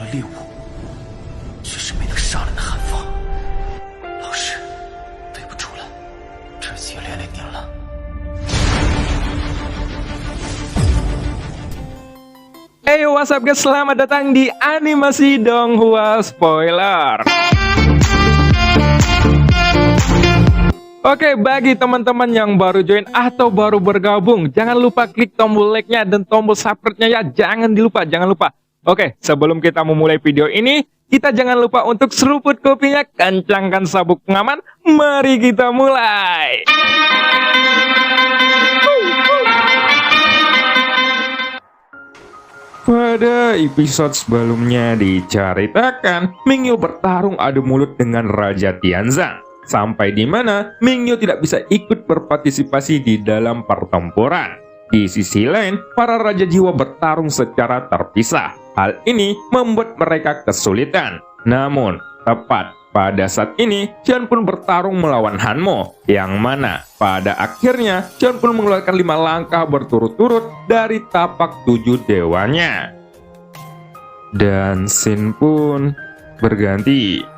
猎物，却是没能杀人的韩放。老师，对不住了，这次也连累您了。Hey, what's up guys? Selamat datang di Animasi Donghua Spoiler. Oke, bagi teman-teman yang baru join atau baru bergabung, jangan lupa klik tombol like-nya dan tombol subscribe-nya ya. Jangan lupa. Oke, sebelum kita memulai video ini, kita jangan lupa untuk seruput kopinya, kencangkan sabuk pengaman. Mari kita mulai. Pada episode sebelumnya diceritakan, Mingyu bertarung adu mulut dengan Raja Tianzang. Sampai di mana Mingyu tidak bisa ikut berpartisipasi di dalam pertempuran. Di sisi lain, para Raja Jiwa bertarung secara terpisah. Hal ini membuat mereka kesulitan. Namun, tepat pada saat ini, Xian pun bertarung melawan Hanmo, yang mana pada akhirnya Xian pun mengeluarkan 5 langkah berturut-turut dari tapak 7 dewanya. Dan scene pun berganti.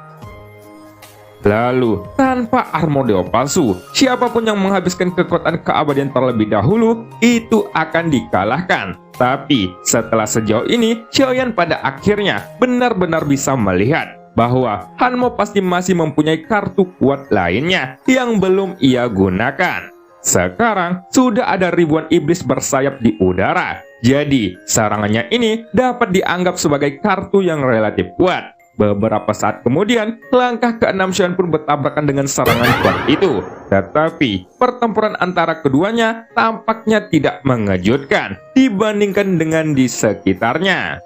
Lalu, tanpa armor dewa palsu, siapapun yang menghabiskan kekuatan keabadian terlebih dahulu, itu akan dikalahkan. Tapi, setelah sejauh ini, Xiaoyan pada akhirnya benar-benar bisa melihat bahwa Hanmo pasti masih mempunyai kartu kuat lainnya yang belum ia gunakan. Sekarang, sudah ada ribuan iblis bersayap di udara. Jadi, serangannya ini dapat dianggap sebagai kartu yang relatif kuat. Beberapa saat kemudian, langkah ke-6 Xian pun bertabrakan dengan serangan kuat itu. Tetapi, pertempuran antara keduanya tampaknya tidak mengejutkan dibandingkan dengan di sekitarnya.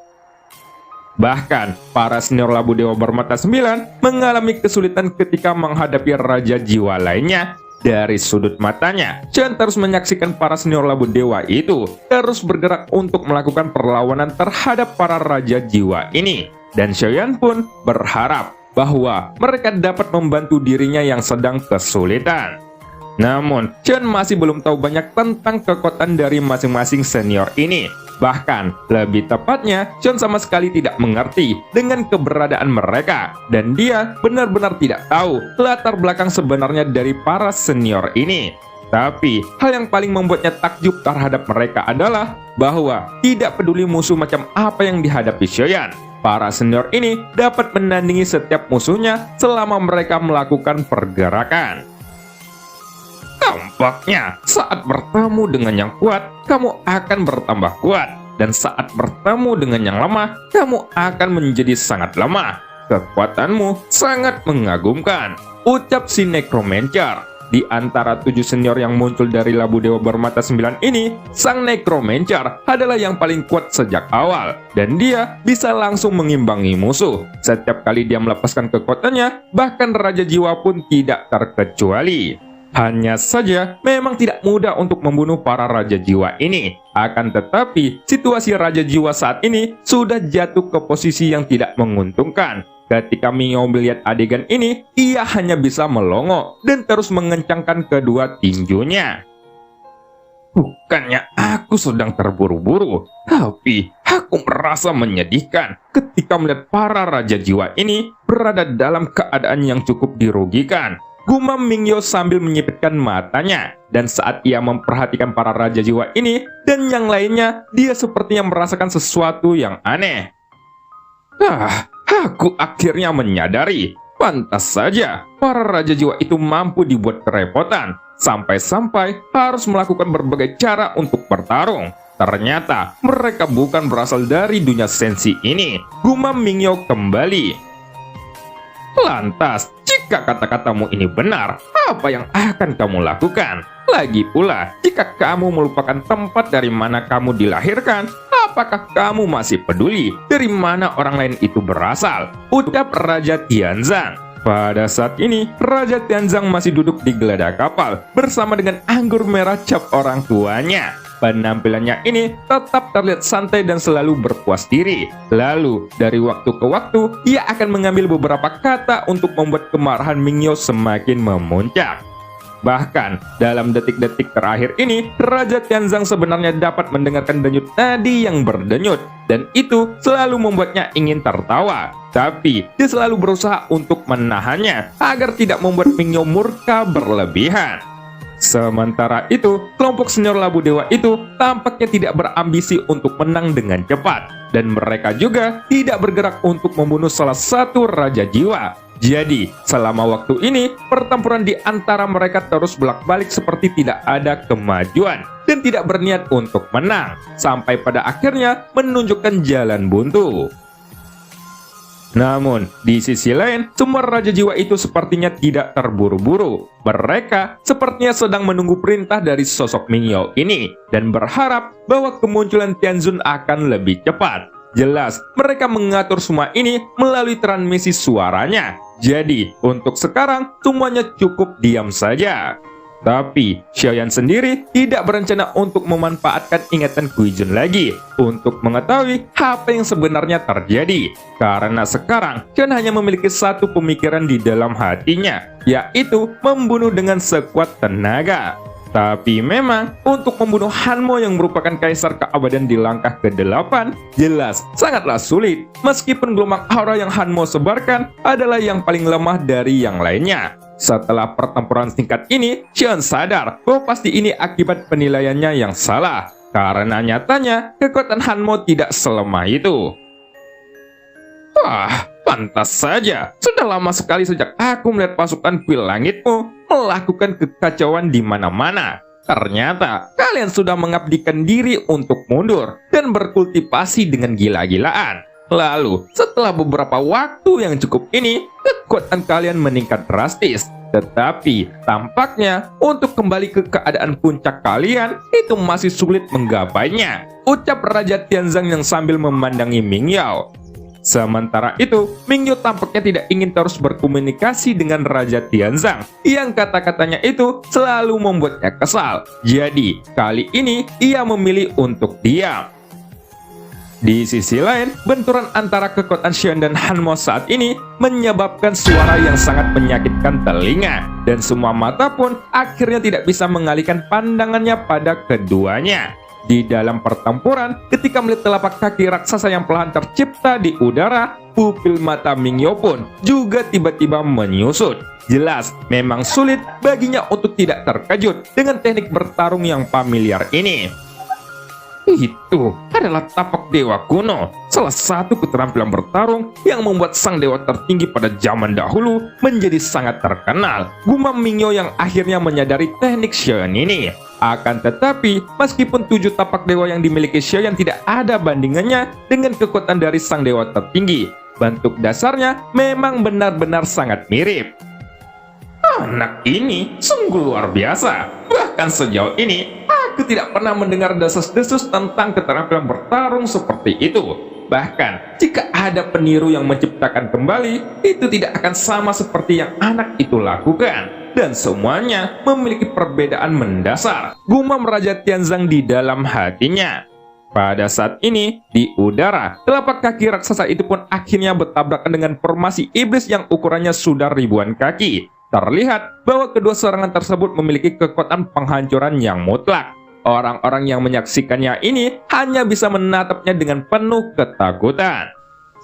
Bahkan, para senior labu dewa bermata 9 mengalami kesulitan ketika menghadapi Raja Jiwa lainnya. Dari sudut matanya, Xian terus menyaksikan para senior labu dewa itu terus bergerak untuk melakukan perlawanan terhadap para Raja Jiwa ini. Dan Xiaoyan pun berharap bahwa mereka dapat membantu dirinya yang sedang kesulitan. Namun, Xian masih belum tahu banyak tentang kekuatan dari masing-masing senior ini. Bahkan, lebih tepatnya, Xian sama sekali tidak mengerti dengan keberadaan mereka. Dan dia benar-benar tidak tahu latar belakang sebenarnya dari para senior ini. Tapi, hal yang paling membuatnya takjub terhadap mereka adalah bahwa tidak peduli musuh macam apa yang dihadapi Xiaoyan, para senior ini dapat menandingi setiap musuhnya selama mereka melakukan pergerakan. Tampaknya saat bertemu dengan yang kuat, kamu akan bertambah kuat. Dan saat bertemu dengan yang lemah, kamu akan menjadi sangat lemah. Kekuatanmu sangat mengagumkan, ucap si Necromancer. Di antara 7 senior yang muncul dari labu dewa bermata 9 ini, sang Necromancer adalah yang paling kuat sejak awal. Dan dia bisa langsung mengimbangi musuh. Setiap kali dia melepaskan kekuatannya, bahkan Raja Jiwa pun tidak terkecuali. Hanya saja, memang tidak mudah untuk membunuh para Raja Jiwa ini. Akan tetapi, situasi Raja Jiwa saat ini sudah jatuh ke posisi yang tidak menguntungkan. Ketika Mingyu melihat adegan ini, ia hanya bisa melongo dan terus mengencangkan kedua tinjunya. Bukannya aku sedang terburu-buru, tapi aku merasa menyedihkan ketika melihat para Raja Jiwa ini berada dalam keadaan yang cukup dirugikan. Gumam Mingyu sambil menyipitkan matanya. Dan saat ia memperhatikan para Raja Jiwa ini dan yang lainnya, dia sepertinya merasakan sesuatu yang aneh. Aku akhirnya menyadari, pantas saja para Raja Jiwa itu mampu dibuat kerepotan, sampai-sampai harus melakukan berbagai cara untuk bertarung. Ternyata mereka bukan berasal dari dunia sensi ini, gumam Mingyu kembali. Lantas, jika kata-katamu ini benar, apa yang akan kamu lakukan? Lagi pula, jika kamu melupakan tempat dari mana kamu dilahirkan, apakah kamu masih peduli dari mana orang lain itu berasal? Ucap Raja Tianzang. Pada saat ini, Raja Tianzang masih duduk di geladak kapal bersama dengan anggur merah cap orang tuanya. Penampilannya ini tetap terlihat santai dan selalu berpuas diri. Lalu, dari waktu ke waktu, ia akan mengambil beberapa kata untuk membuat kemarahan Mingyu semakin memuncak. Bahkan, dalam detik-detik terakhir ini, Raja Tianzang sebenarnya dapat mendengarkan denyut nadi yang berdenyut, dan itu selalu membuatnya ingin tertawa. Tapi, dia selalu berusaha untuk menahannya, agar tidak membuat Mingyo murka berlebihan. Sementara itu, kelompok senior Labu Dewa itu tampaknya tidak berambisi untuk menang dengan cepat, dan mereka juga tidak bergerak untuk membunuh salah satu Raja Jiwa. Jadi, selama waktu ini, pertempuran di antara mereka terus bolak-balik seperti tidak ada kemajuan dan tidak berniat untuk menang, sampai pada akhirnya menunjukkan jalan buntu. Namun, di sisi lain, semua Raja Jiwa itu sepertinya tidak terburu-buru. Mereka sepertinya sedang menunggu perintah dari sosok Mingyo ini dan berharap bahwa kemunculan Tianzun akan lebih cepat. Jelas, mereka mengatur semua ini melalui transmisi suaranya. Jadi, untuk sekarang, semuanya cukup diam saja. Tapi, Xiaoyan sendiri tidak berencana untuk memanfaatkan ingatan Guizhen lagi untuk mengetahui apa yang sebenarnya terjadi. Karena sekarang, Xiaoyan hanya memiliki satu pemikiran di dalam hatinya, yaitu membunuh dengan sekuat tenaga. Tapi memang, untuk membunuh Hanmo yang merupakan kaisar keabadian di langkah ke-8, jelas sangatlah sulit. Meskipun gelombang aura yang Hanmo sebarkan adalah yang paling lemah dari yang lainnya. Setelah pertempuran singkat ini, Xiaoyan sadar bahwa pasti ini akibat penilaiannya yang salah. Karena nyatanya, kekuatan Hanmo tidak selemah itu. Wah, pantas saja. Sudah lama sekali sejak aku melihat pasukan kuil langitmu melakukan kekacauan di mana-mana. Ternyata, kalian sudah mengabdikan diri untuk mundur dan berkultivasi dengan gila-gilaan. Lalu, setelah beberapa waktu yang cukup ini, kekuatan kalian meningkat drastis. Tetapi, tampaknya untuk kembali ke keadaan puncak kalian, itu masih sulit menggapainya. Ucap Raja Tianzang yang sambil memandangi Mingyo. Sementara itu, Mingyo tampaknya tidak ingin terus berkomunikasi dengan Raja Tianzang, yang kata-katanya itu selalu membuatnya kesal. Jadi, kali ini ia memilih untuk diam. Di sisi lain, benturan antara kekuatan Xiaoyan dan Hanmo saat ini menyebabkan suara yang sangat menyakitkan telinga, dan semua mata pun akhirnya tidak bisa mengalihkan pandangannya pada keduanya. Di dalam pertempuran, ketika melihat telapak kaki raksasa yang perlahan tercipta di udara, pupil mata Mingyo pun juga tiba-tiba menyusut. Jelas, memang sulit baginya untuk tidak terkejut dengan teknik bertarung yang familiar ini. Itu adalah tapak dewa kuno, salah satu keterampilan bertarung yang membuat sang dewa tertinggi pada zaman dahulu menjadi sangat terkenal. Gumam Mingyo yang akhirnya menyadari teknik Xiaoyan ini. Akan tetapi, meskipun 7 tapak dewa yang dimiliki Xiaoyan tidak ada bandingannya dengan kekuatan dari sang dewa tertinggi, bentuk dasarnya memang benar-benar sangat mirip. Anak ini sungguh luar biasa. Bahkan sejauh ini, aku tidak pernah mendengar desas-desus tentang keterampilan bertarung seperti itu. Bahkan, jika ada peniru yang menciptakan kembali, itu tidak akan sama seperti yang anak itu lakukan. Dan semuanya memiliki perbedaan mendasar, gumam Raja Tianzang di dalam hatinya. Pada saat ini, di udara, telapak kaki raksasa itu pun akhirnya bertabrakan dengan formasi iblis yang ukurannya sudah ribuan kaki. Terlihat bahwa kedua serangan tersebut memiliki kekuatan penghancuran yang mutlak. Orang-orang yang menyaksikannya ini hanya bisa menatapnya dengan penuh ketakutan.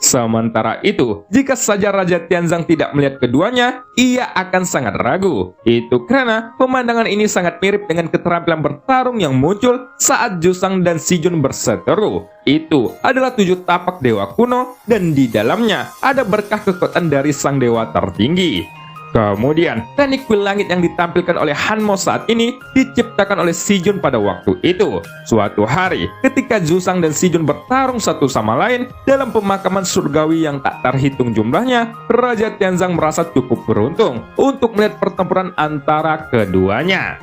Sementara itu, jika saja Raja Tianzang tidak melihat keduanya, ia akan sangat ragu. Itu karena pemandangan ini sangat mirip dengan keterampilan bertarung yang muncul saat Jusang dan Shijun berseteru. Itu adalah 7 tapak dewa kuno, dan di dalamnya ada berkah kekuatan dari sang dewa tertinggi. Kemudian, teknik kuil langit yang ditampilkan oleh Hanmo saat ini diciptakan oleh Shijun pada waktu itu. Suatu hari, ketika Jusang dan Shijun bertarung satu sama lain dalam pemakaman surgawi yang tak terhitung jumlahnya, Raja Tianzang merasa cukup beruntung untuk melihat pertempuran antara keduanya.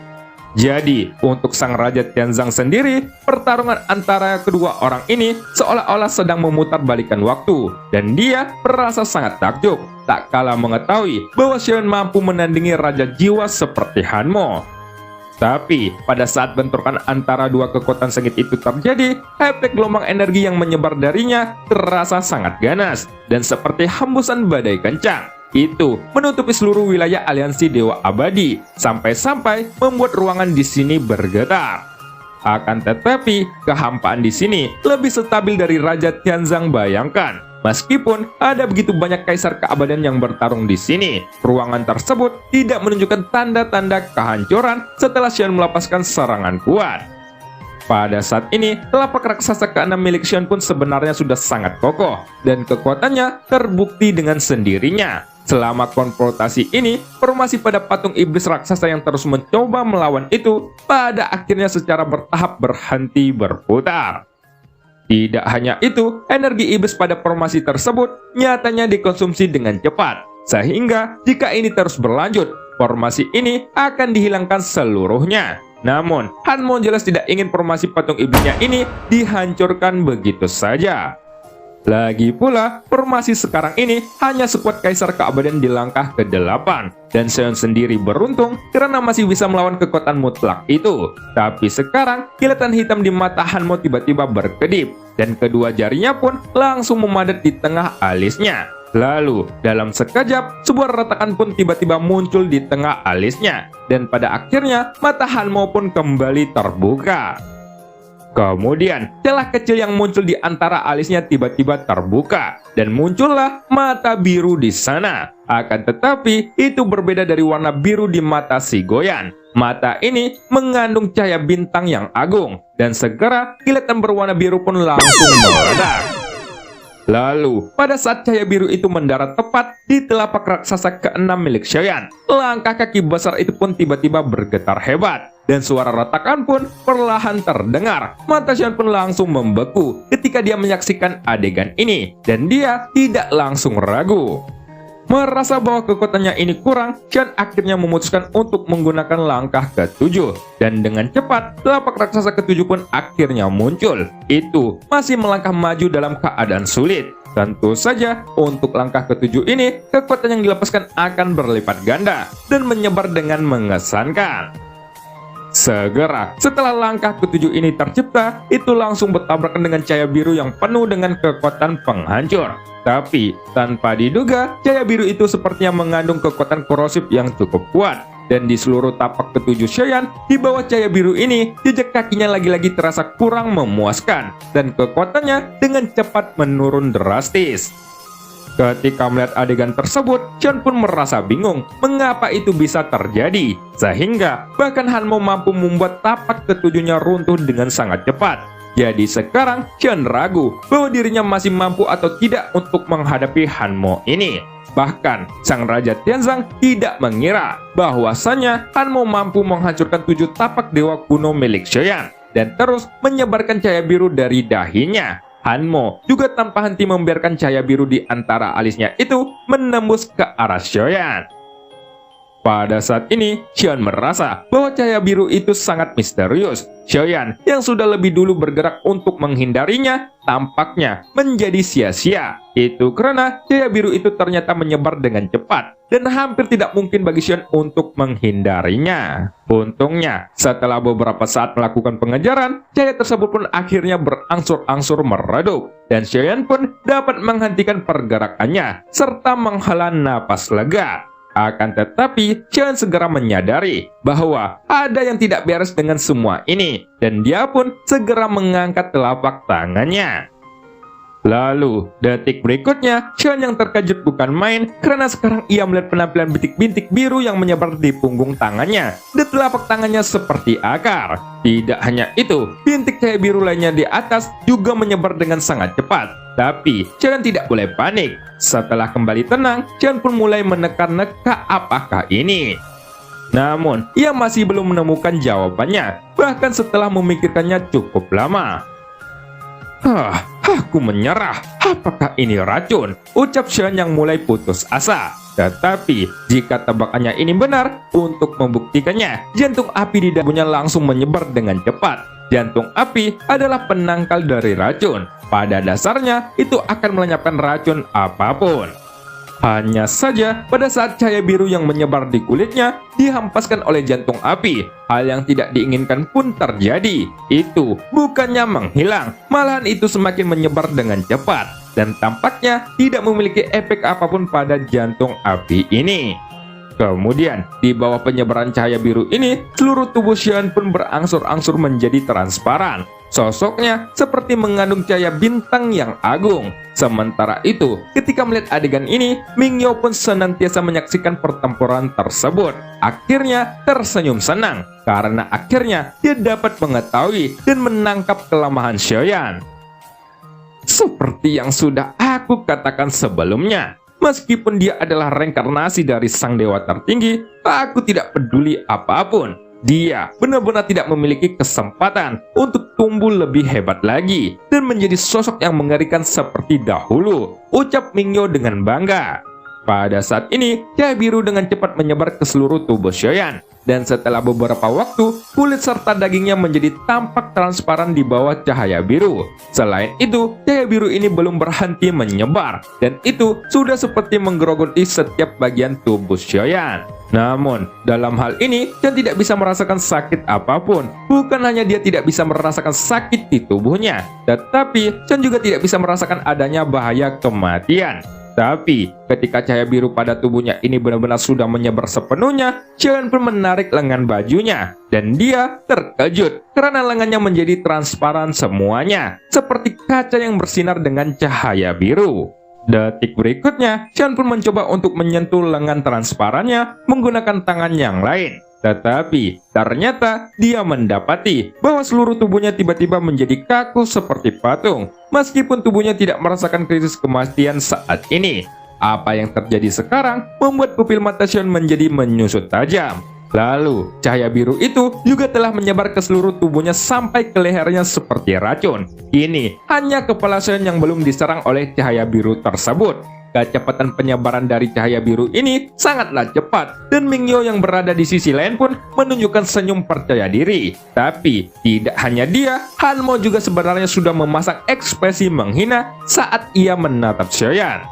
Jadi, untuk sang Raja Tianzang sendiri, pertarungan antara kedua orang ini seolah-olah sedang memutarbalikkan waktu, dan dia merasa sangat takjub, tak kalah mengetahui bahwa Xiaoyan mampu menandingi Raja Jiwa seperti Hanmo. Tapi, pada saat bentrokan antara dua kekuatan sengit itu terjadi, efek gelombang energi yang menyebar darinya terasa sangat ganas, dan seperti hembusan badai kencang. itu menutupi seluruh wilayah aliansi Dewa Abadi, sampai-sampai membuat ruangan di sini bergetar. Akan tetapi, kehampaan di sini lebih stabil dari Raja Tianzang bayangkan. Meskipun ada begitu banyak kaisar keabadian yang bertarung di sini, ruangan tersebut tidak menunjukkan tanda-tanda kehancuran setelah Xion melepaskan serangan kuat. Pada saat ini, telapak raksasa ke-6 milik Xion pun sebenarnya sudah sangat kokoh, dan kekuatannya terbukti dengan sendirinya. Selama konfrontasi ini, formasi pada patung iblis raksasa yang terus mencoba melawan itu, pada akhirnya secara bertahap berhenti berputar. Tidak hanya itu, energi iblis pada formasi tersebut nyatanya dikonsumsi dengan cepat, sehingga jika ini terus berlanjut, formasi ini akan dihilangkan seluruhnya. Namun, Hanmo jelas tidak ingin formasi patung iblisnya ini dihancurkan begitu saja. Lagi pula, formasi sekarang ini hanya sekuat kaisar keabadian di langkah ke-8, dan Xion sendiri beruntung karena masih bisa melawan kekuatan mutlak itu. Tapi sekarang, kilatan hitam di mata Hanmo tiba-tiba berkedip, dan kedua jarinya pun langsung memadat di tengah alisnya. Lalu, dalam sekejap, sebuah retakan pun tiba-tiba muncul di tengah alisnya, dan pada akhirnya, mata Hanmo pun kembali terbuka. Kemudian, celah kecil yang muncul di antara alisnya tiba-tiba terbuka, dan muncullah mata biru di sana. Akan tetapi, itu berbeda dari warna biru di mata si Goyan. Mata ini mengandung cahaya bintang yang agung, dan segera kilatan berwarna biru pun langsung meledak. Lalu, pada saat cahaya biru itu mendarat tepat di telapak raksasa ke-6 milik Xion, langkah kaki besar itu pun tiba-tiba bergetar hebat, dan suara retakan pun perlahan terdengar. Mata Xion pun langsung membeku ketika dia menyaksikan adegan ini, dan dia tidak langsung ragu. Merasa bahwa kekuatannya ini kurang, Xion akhirnya memutuskan untuk menggunakan langkah ke-7. Dan dengan cepat, telapak raksasa ke-7 pun akhirnya muncul. Itu masih melangkah maju dalam keadaan sulit. Tentu saja, untuk langkah ke-7 ini, kekuatan yang dilepaskan akan berlipat ganda dan menyebar dengan mengesankan. Segera, setelah langkah ke-7 ini tercipta, itu langsung bertabrakan dengan cahaya biru yang penuh dengan kekuatan penghancur. Tapi, tanpa diduga, cahaya biru itu sepertinya mengandung kekuatan korosif yang cukup kuat. Dan di seluruh tapak ke-7 Xion, di bawah cahaya biru ini, jejak kakinya lagi-lagi terasa kurang memuaskan. Dan kekuatannya dengan cepat menurun drastis. Ketika melihat adegan tersebut, Xion pun merasa bingung mengapa itu bisa terjadi. Sehingga, bahkan Hanmo mampu membuat tapak ke-7-nya runtuh dengan sangat cepat. Jadi sekarang, Xion ragu bahwa dirinya masih mampu atau tidak untuk menghadapi Hanmo ini. Bahkan, sang Raja Tianzang tidak mengira bahwasannya Hanmo mampu menghancurkan 7 tapak dewa kuno milik Xion, dan terus menyebarkan cahaya biru dari dahinya. Hanmo juga tanpa henti membiarkan cahaya biru di antara alisnya itu menembus ke arah Xion. Pada saat ini, Xion merasa bahwa cahaya biru itu sangat misterius. Xion yang sudah lebih dulu bergerak untuk menghindarinya, tampaknya menjadi sia-sia. Itu karena cahaya biru itu ternyata menyebar dengan cepat, dan hampir tidak mungkin bagi Xion untuk menghindarinya. Untungnya, setelah beberapa saat melakukan pengejaran, cahaya tersebut pun akhirnya berangsur-angsur meredup, dan Xion pun dapat menghentikan pergerakannya, serta menghela napas lega. Akan tetapi, Xion segera menyadari bahwa ada yang tidak beres dengan semua ini, dan dia pun segera mengangkat telapak tangannya. Lalu, detik berikutnya, Xion yang terkejut bukan main karena sekarang ia melihat penampilan bintik-bintik biru yang menyebar di punggung tangannya, dan telapak tangannya seperti akar. Tidak hanya itu, bintik cahaya biru lainnya di atas juga menyebar dengan sangat cepat. Tapi, Xion tidak boleh panik. Setelah kembali tenang, Xion pun mulai menekan-neka apakah ini. Namun, ia masih belum menemukan jawabannya, bahkan setelah memikirkannya cukup lama. Aku menyerah. Apakah ini racun? Ucap Xion yang mulai putus asa. Tetapi, jika tebakannya ini benar, untuk membuktikannya, jantung api di dagunya langsung menyebar dengan cepat. Jantung api adalah penangkal dari racun. Pada dasarnya, itu akan melenyapkan racun apapun. Hanya saja, pada saat cahaya biru yang menyebar di kulitnya dihempaskan oleh jantung api, hal yang tidak diinginkan pun terjadi. Itu bukannya menghilang, malahan itu semakin menyebar dengan cepat. dan tampaknya tidak memiliki efek apapun pada jantung api ini. Kemudian, di bawah penyebaran cahaya biru ini, seluruh tubuh Xion pun berangsur-angsur menjadi transparan. Sosoknya seperti mengandung cahaya bintang yang agung. Sementara itu, ketika melihat adegan ini, Mingyo pun senantiasa menyaksikan pertempuran tersebut. Akhirnya tersenyum senang, karena akhirnya dia dapat mengetahui dan menangkap kelemahan Xion. Seperti yang sudah aku katakan sebelumnya, meskipun dia adalah reinkarnasi dari sang dewa tertinggi, aku tidak peduli apapun. Dia benar-benar tidak memiliki kesempatan untuk tumbuh lebih hebat lagi dan menjadi sosok yang mengerikan seperti dahulu, ucap Mingyo dengan bangga. Pada saat ini, cahaya biru dengan cepat menyebar ke seluruh tubuh Xion. Dan setelah beberapa waktu, kulit serta dagingnya menjadi tampak transparan di bawah cahaya biru. Selain itu, cahaya biru ini belum berhenti menyebar, dan itu sudah seperti menggerogoti setiap bagian tubuh Xion. Namun, dalam hal ini, Chen tidak bisa merasakan sakit apapun. Bukan hanya dia tidak bisa merasakan sakit di tubuhnya, tetapi Chen juga tidak bisa merasakan adanya bahaya kematian. Tapi, ketika cahaya biru pada tubuhnya ini benar-benar sudah menyebar sepenuhnya, Xion pun menarik lengan bajunya. Dan dia terkejut karena lengannya menjadi transparan semuanya, seperti kaca yang bersinar dengan cahaya biru. Detik berikutnya, Xion pun mencoba untuk menyentuh lengan transparannya menggunakan tangan yang lain. Tetapi, ternyata dia mendapati bahwa seluruh tubuhnya tiba-tiba menjadi kaku seperti patung, meskipun tubuhnya tidak merasakan krisis kematian saat ini. Apa yang terjadi sekarang membuat pupil mata Xion menjadi menyusut tajam. Lalu, cahaya biru itu juga telah menyebar ke seluruh tubuhnya sampai ke lehernya seperti racun. Ini hanya kepala Xion yang belum diserang oleh cahaya biru tersebut. Kecepatan penyebaran dari cahaya biru ini sangatlah cepat, dan Mingyo yang berada di sisi lain pun menunjukkan senyum percaya diri. Tapi, tidak hanya dia, Hanmo juga sebenarnya sudah memasang ekspresi menghina saat ia menatap Xion.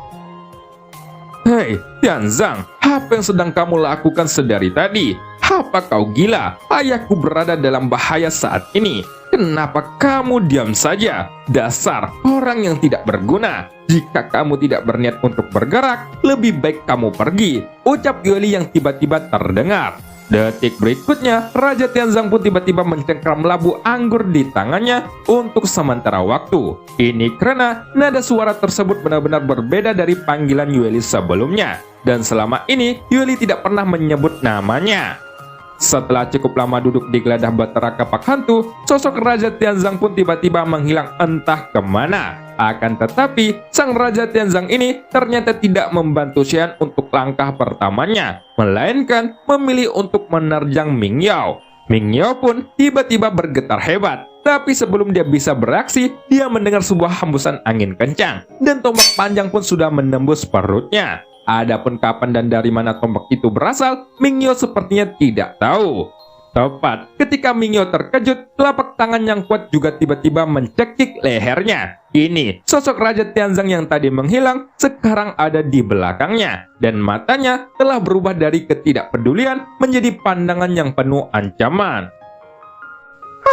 Hei, Tianzang, apa yang sedang kamu lakukan sedari tadi? Apa kau gila? Ayahku berada dalam bahaya saat ini. Kenapa kamu diam saja? Dasar orang yang tidak berguna. Jika kamu tidak berniat untuk bergerak, lebih baik kamu pergi, ucap Yueli yang tiba-tiba terdengar. Detik berikutnya, Raja Tianzang pun tiba-tiba mencengkram labu anggur di tangannya untuk sementara waktu. Ini karena nada suara tersebut benar-benar berbeda dari panggilan Yueli sebelumnya. Dan selama ini, Yueli tidak pernah menyebut namanya. Setelah cukup lama duduk di geladah batara kapak hantu, sosok Raja Tianzang pun tiba-tiba menghilang entah kemana. Akan tetapi, sang Raja Tianzang ini ternyata tidak membantu Xion untuk langkah pertamanya, melainkan memilih untuk menerjang Mingyo. Mingyo pun tiba-tiba bergetar hebat. Tapi sebelum dia bisa bereaksi, dia mendengar sebuah hembusan angin kencang, dan tombak panjang pun sudah menembus perutnya. Adapun kapan dan dari mana tombak itu berasal, Mingyo sepertinya tidak tahu. Tepat ketika Mingyo terkejut, telapak tangan yang kuat juga tiba-tiba mencekik lehernya. Ini sosok Raja Tianzang yang tadi menghilang sekarang ada di belakangnya, dan matanya telah berubah dari ketidakpedulian menjadi pandangan yang penuh ancaman.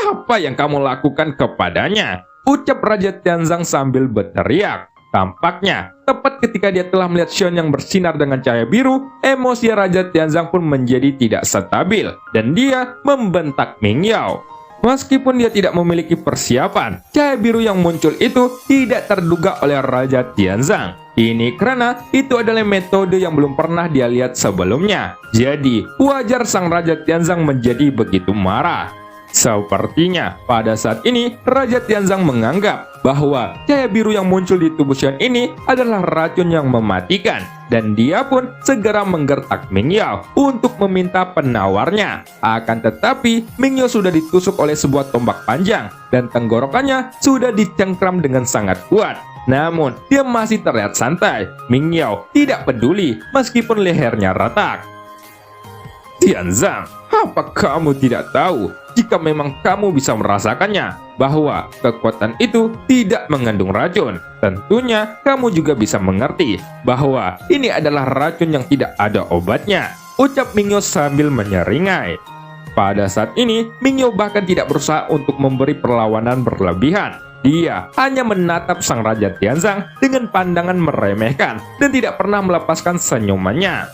Apa yang kamu lakukan kepadanya? Ucap Raja Tianzang sambil berteriak. Tampaknya, tepat ketika dia telah melihat Xion yang bersinar dengan cahaya biru, emosi Raja Tianzang pun menjadi tidak stabil, dan dia membentak Mingyo. Meskipun dia tidak memiliki persiapan, cahaya biru yang muncul itu tidak terduga oleh Raja Tianzang. Ini karena itu adalah metode yang belum pernah dia lihat sebelumnya. Jadi, wajar sang Raja Tianzang menjadi begitu marah. Sepertinya, pada saat ini, Raja Tianzang menganggap bahwa cahaya biru yang muncul di tubuh Xion ini adalah racun yang mematikan, dan dia pun segera menggertak Mingyo untuk meminta penawarnya. Akan tetapi, Mingyo sudah ditusuk oleh sebuah tombak panjang, dan tenggorokannya sudah dicengkram dengan sangat kuat. Namun, dia masih terlihat santai. Mingyo tidak peduli meskipun lehernya retak. Tianzang, apa kamu tidak tahu? Jika memang kamu bisa merasakannya, bahwa kekuatan itu tidak mengandung racun, tentunya kamu juga bisa mengerti bahwa ini adalah racun yang tidak ada obatnya, ucap Mingyo sambil menyeringai. Pada saat ini, Mingyo bahkan tidak berusaha untuk memberi perlawanan berlebihan. Dia hanya menatap sang Raja Tianzang dengan pandangan meremehkan dan tidak pernah melepaskan senyumannya.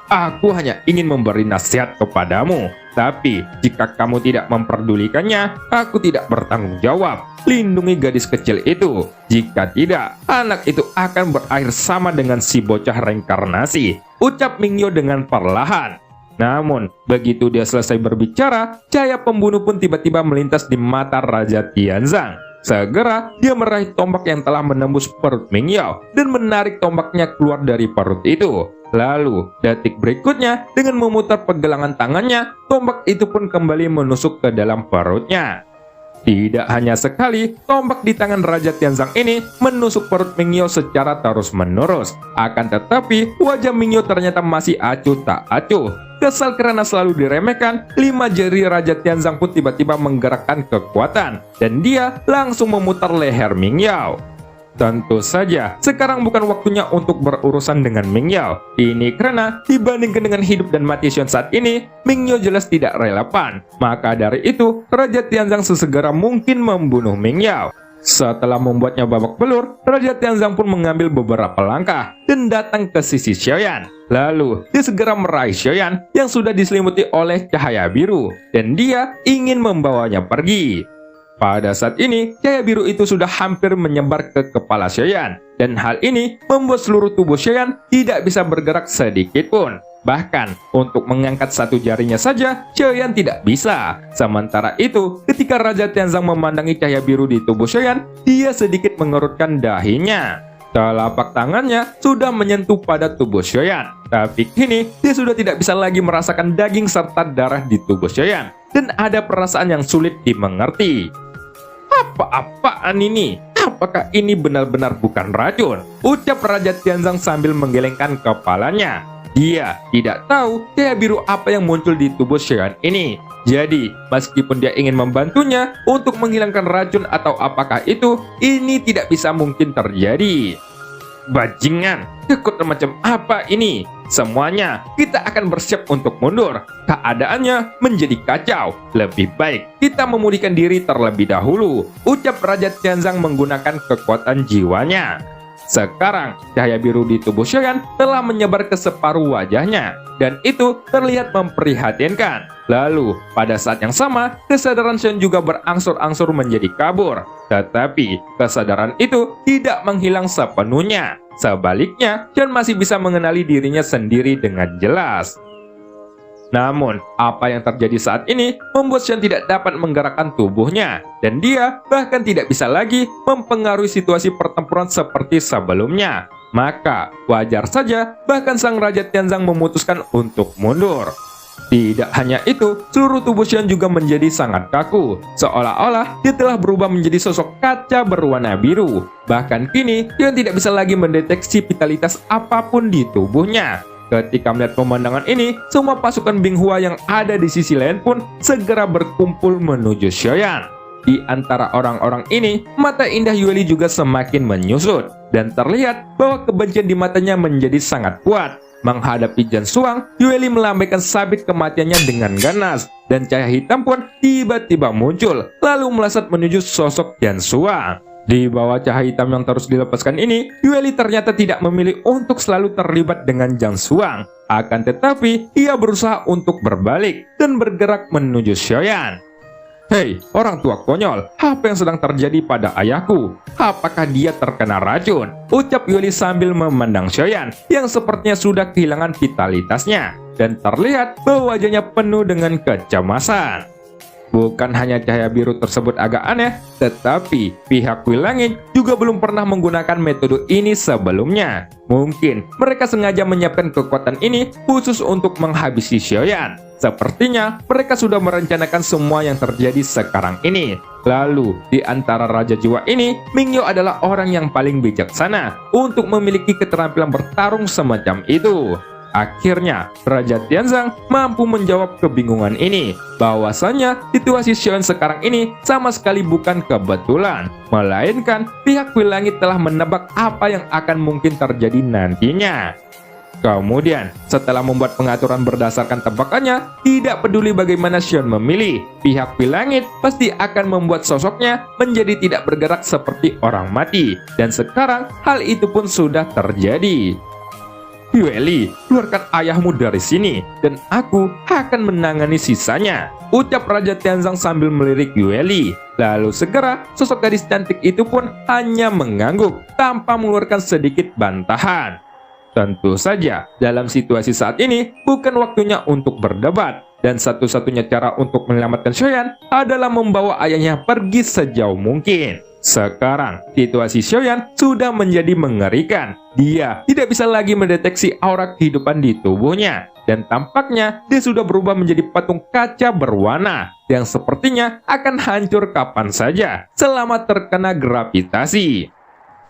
Aku hanya ingin memberi nasihat kepadamu, tapi jika kamu tidak memperdulikannya, aku tidak bertanggung jawab. Lindungi gadis kecil itu. Jika tidak, anak itu akan berakhir sama dengan si bocah reinkarnasi, ucap Mingyo dengan perlahan. Namun, begitu dia selesai berbicara, cahaya pembunuh pun tiba-tiba melintas di mata Raja Tianzang. Segera, dia meraih tombak yang telah menembus perut Mingyo dan menarik tombaknya keluar dari perut itu. Lalu, detik berikutnya, dengan memutar pergelangan tangannya, tombak itu pun kembali menusuk ke dalam perutnya. Tidak hanya sekali, tombak di tangan Raja Tianzang ini menusuk perut Mingyo secara terus-menerus. Akan tetapi, wajah Mingyo ternyata masih acuh tak acuh. Kesal karena selalu diremehkan, 5 jari Raja Tianzang pun tiba-tiba menggerakkan kekuatan, dan dia langsung memutar leher Mingyo. Tentu saja, sekarang bukan waktunya untuk berurusan dengan Mingyo. Ini karena dibandingkan dengan hidup dan mati Xion saat ini, Mingyo jelas tidak relevan. Maka dari itu, Raja Tianzang sesegera mungkin membunuh Mingyo. Setelah membuatnya babak belur, Raja Tianzang pun mengambil beberapa langkah dan datang ke sisi Xiaoyan. Lalu, dia segera meraih Xiaoyan yang sudah diselimuti oleh cahaya biru, dan dia ingin membawanya pergi. Pada saat ini, cahaya biru itu sudah hampir menyebar ke kepala Xiaoyan, dan hal ini membuat seluruh tubuh Xiaoyan tidak bisa bergerak sedikit pun. Bahkan, untuk mengangkat satu jarinya saja, Xiaoyan tidak bisa. Sementara itu, ketika Raja Tianzang memandangi cahaya biru di tubuh Xiaoyan, dia sedikit mengerutkan dahinya. Telapak tangannya sudah menyentuh pada tubuh Xiaoyan, tapi kini dia sudah tidak bisa lagi merasakan daging serta darah di tubuh Xiaoyan, dan ada perasaan yang sulit dimengerti. Apa-apaan ini? Apakah ini benar-benar bukan racun? Ucap Raja Tianzang sambil menggelengkan kepalanya. Dia tidak tahu cahaya biru apa yang muncul di tubuh Xiaoyan ini. Jadi, meskipun dia ingin membantunya untuk menghilangkan racun atau apakah itu, ini tidak bisa mungkin terjadi. Bajingan, kekuatan macam apa ini? Semuanya, kita akan bersiap untuk mundur. Keadaannya menjadi kacau. Lebih baik kita memulihkan diri terlebih dahulu, ucap Raja Tianzang menggunakan kekuatan jiwanya. Sekarang, cahaya biru di tubuh Xiaoyan telah menyebar ke separuh wajahnya, dan itu terlihat memprihatinkan. Lalu, pada saat yang sama, kesadaran Xiaoyan juga berangsur-angsur menjadi kabur. Tetapi, kesadaran itu tidak menghilang sepenuhnya. Sebaliknya, Xiaoyan masih bisa mengenali dirinya sendiri dengan jelas. Namun, apa yang terjadi saat ini membuat Xiaoyan tidak dapat menggerakkan tubuhnya, dan dia bahkan tidak bisa lagi mempengaruhi situasi pertempuran seperti sebelumnya. Maka, wajar saja bahkan sang Raja Tianzang memutuskan untuk mundur. Tidak hanya itu, seluruh tubuh Xiaoyan juga menjadi sangat kaku, seolah-olah dia telah berubah menjadi sosok kaca berwarna biru. Bahkan kini, Xiaoyan tidak bisa lagi mendeteksi vitalitas apapun di tubuhnya. Ketika melihat pemandangan ini, semua pasukan Binghua yang ada di sisi lain pun segera berkumpul menuju Xiaoyan. Di antara orang-orang ini, mata indah Yueli juga semakin menyusut, dan terlihat bahwa kebencian di matanya menjadi sangat kuat. Menghadapi Jian Shuang, Yueli melambaikan sabit kematiannya dengan ganas, dan cahaya hitam pun tiba-tiba muncul, lalu melesat menuju sosok Jian Shuang. Di bawah cahaya hitam yang terus dilepaskan ini, Yueli ternyata tidak memilih untuk selalu terlibat dengan Jian Shuang. Akan tetapi, ia berusaha untuk berbalik dan bergerak menuju Xiaoyan. Hei, orang tua konyol, apa yang sedang terjadi pada ayahku? Apakah dia terkena racun? Ucap Yueli sambil memandang Xiaoyan yang sepertinya sudah kehilangan vitalitasnya, dan terlihat bahwa wajahnya penuh dengan kecemasan. Bukan hanya cahaya biru tersebut agak aneh, tetapi pihak Kuil Langit juga belum pernah menggunakan metode ini sebelumnya. Mungkin mereka sengaja menyiapkan kekuatan ini khusus untuk menghabisi Xiaoyan. Sepertinya mereka sudah merencanakan semua yang terjadi sekarang ini. Lalu, di antara Raja Jiwa ini, Mingyo adalah orang yang paling bijaksana untuk memiliki keterampilan bertarung semacam itu. Akhirnya, Raja Tianzang mampu menjawab kebingungan ini, bahwasanya situasi Xiaoyan sekarang ini sama sekali bukan kebetulan, melainkan pihak Kuil Langit telah menebak apa yang akan mungkin terjadi nantinya. Kemudian, setelah membuat pengaturan berdasarkan tebakannya, tidak peduli bagaimana Xion memilih, pihak Pilangit pasti akan membuat sosoknya menjadi tidak bergerak seperti orang mati. Dan sekarang, hal itu pun sudah terjadi. Yueli, keluarkan ayahmu dari sini, dan aku akan menangani sisanya, ucap Raja Tianzang sambil melirik Yueli. Lalu segera, sosok gadis cantik itu pun hanya mengangguk, tanpa mengeluarkan sedikit bantahan. Tentu saja, dalam situasi saat ini, bukan waktunya untuk berdebat. Dan satu-satunya cara untuk menyelamatkan Xiaoyan adalah membawa ayahnya pergi sejauh mungkin. Sekarang, situasi Xiaoyan sudah menjadi mengerikan. Dia tidak bisa lagi mendeteksi aura kehidupan di tubuhnya. Dan tampaknya dia sudah berubah menjadi patung kaca berwarna yang sepertinya akan hancur kapan saja selama terkena gravitasi.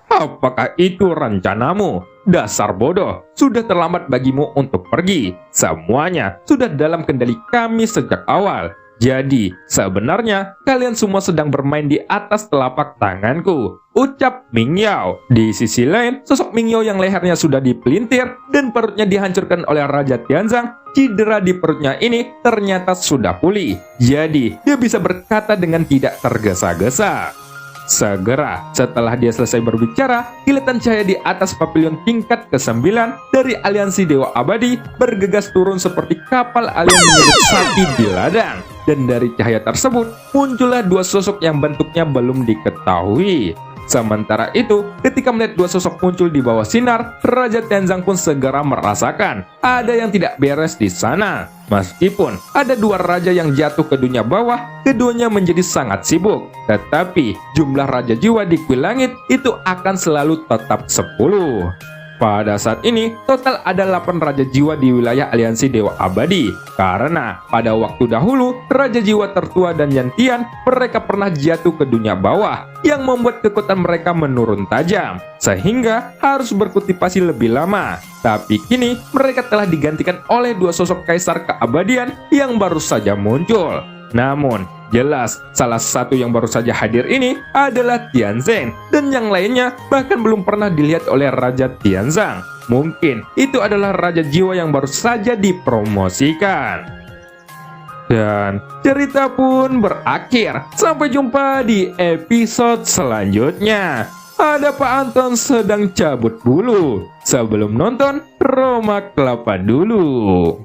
Apakah itu rencanamu? Dasar bodoh, sudah terlambat bagimu untuk pergi. Semuanya sudah dalam kendali kami sejak awal. Jadi, sebenarnya kalian semua sedang bermain di atas telapak tanganku, ucap Ming Yao. Di sisi lain, sosok Ming Yao yang lehernya sudah dipelintir dan perutnya dihancurkan oleh Raja Tianzang, cedera di perutnya ini ternyata sudah pulih. Jadi, dia bisa berkata dengan tidak tergesa-gesa. Segera setelah dia selesai berbicara, kilatan cahaya di atas pavilion tingkat ke-9 dari aliansi Dewa Abadi bergegas turun seperti kapal alien menyerut sapi di ladang. Dan dari cahaya tersebut muncullah dua sosok yang bentuknya belum diketahui. Sementara itu, ketika melihat dua sosok muncul di bawah sinar, Raja Tianzang pun segera merasakan ada yang tidak beres di sana. Meskipun ada dua raja yang jatuh ke dunia bawah, keduanya menjadi sangat sibuk. Tetapi jumlah raja jiwa di Kuil Langit itu akan selalu tetap 10. Pada saat ini, total ada 8 raja jiwa di wilayah aliansi Dewa Abadi. Karena pada waktu dahulu, raja jiwa tertua dan Yantian, mereka pernah jatuh ke dunia bawah, yang membuat kekuatan mereka menurun tajam, sehingga harus berkultivasi lebih lama. Tapi kini, mereka telah digantikan oleh dua sosok kaisar keabadian yang baru saja muncul. Namun, jelas salah satu yang baru saja hadir ini adalah Tianzeng, dan yang lainnya bahkan belum pernah dilihat oleh Raja Tianzang. Mungkin itu adalah raja jiwa yang baru saja dipromosikan. Dan cerita pun berakhir. Sampai jumpa di episode selanjutnya. Ada Pak Anton sedang cabut bulu. Sebelum nonton, Roma kelapa dulu.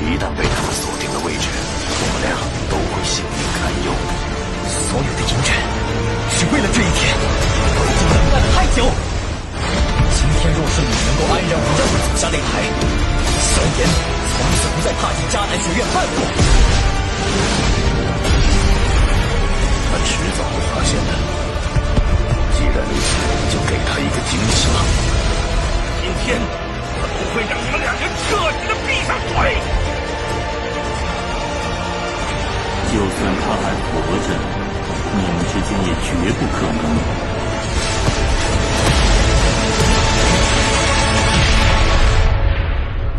一旦被他们锁定了位置，我们俩都会性命堪忧。所有的迎战，是为了这一天。我已经等待了太久。今天若是你能够安然无恙地走下擂台，萧炎从此不再踏进迦南学院半步。他迟早会发现的。既然如此，就给他一个惊喜吧。今天我不会让你们两人彻底的闭上嘴。就算他还活着，你们之间也绝不可能。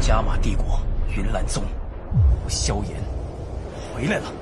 加玛帝国云岚宗，萧炎回来了。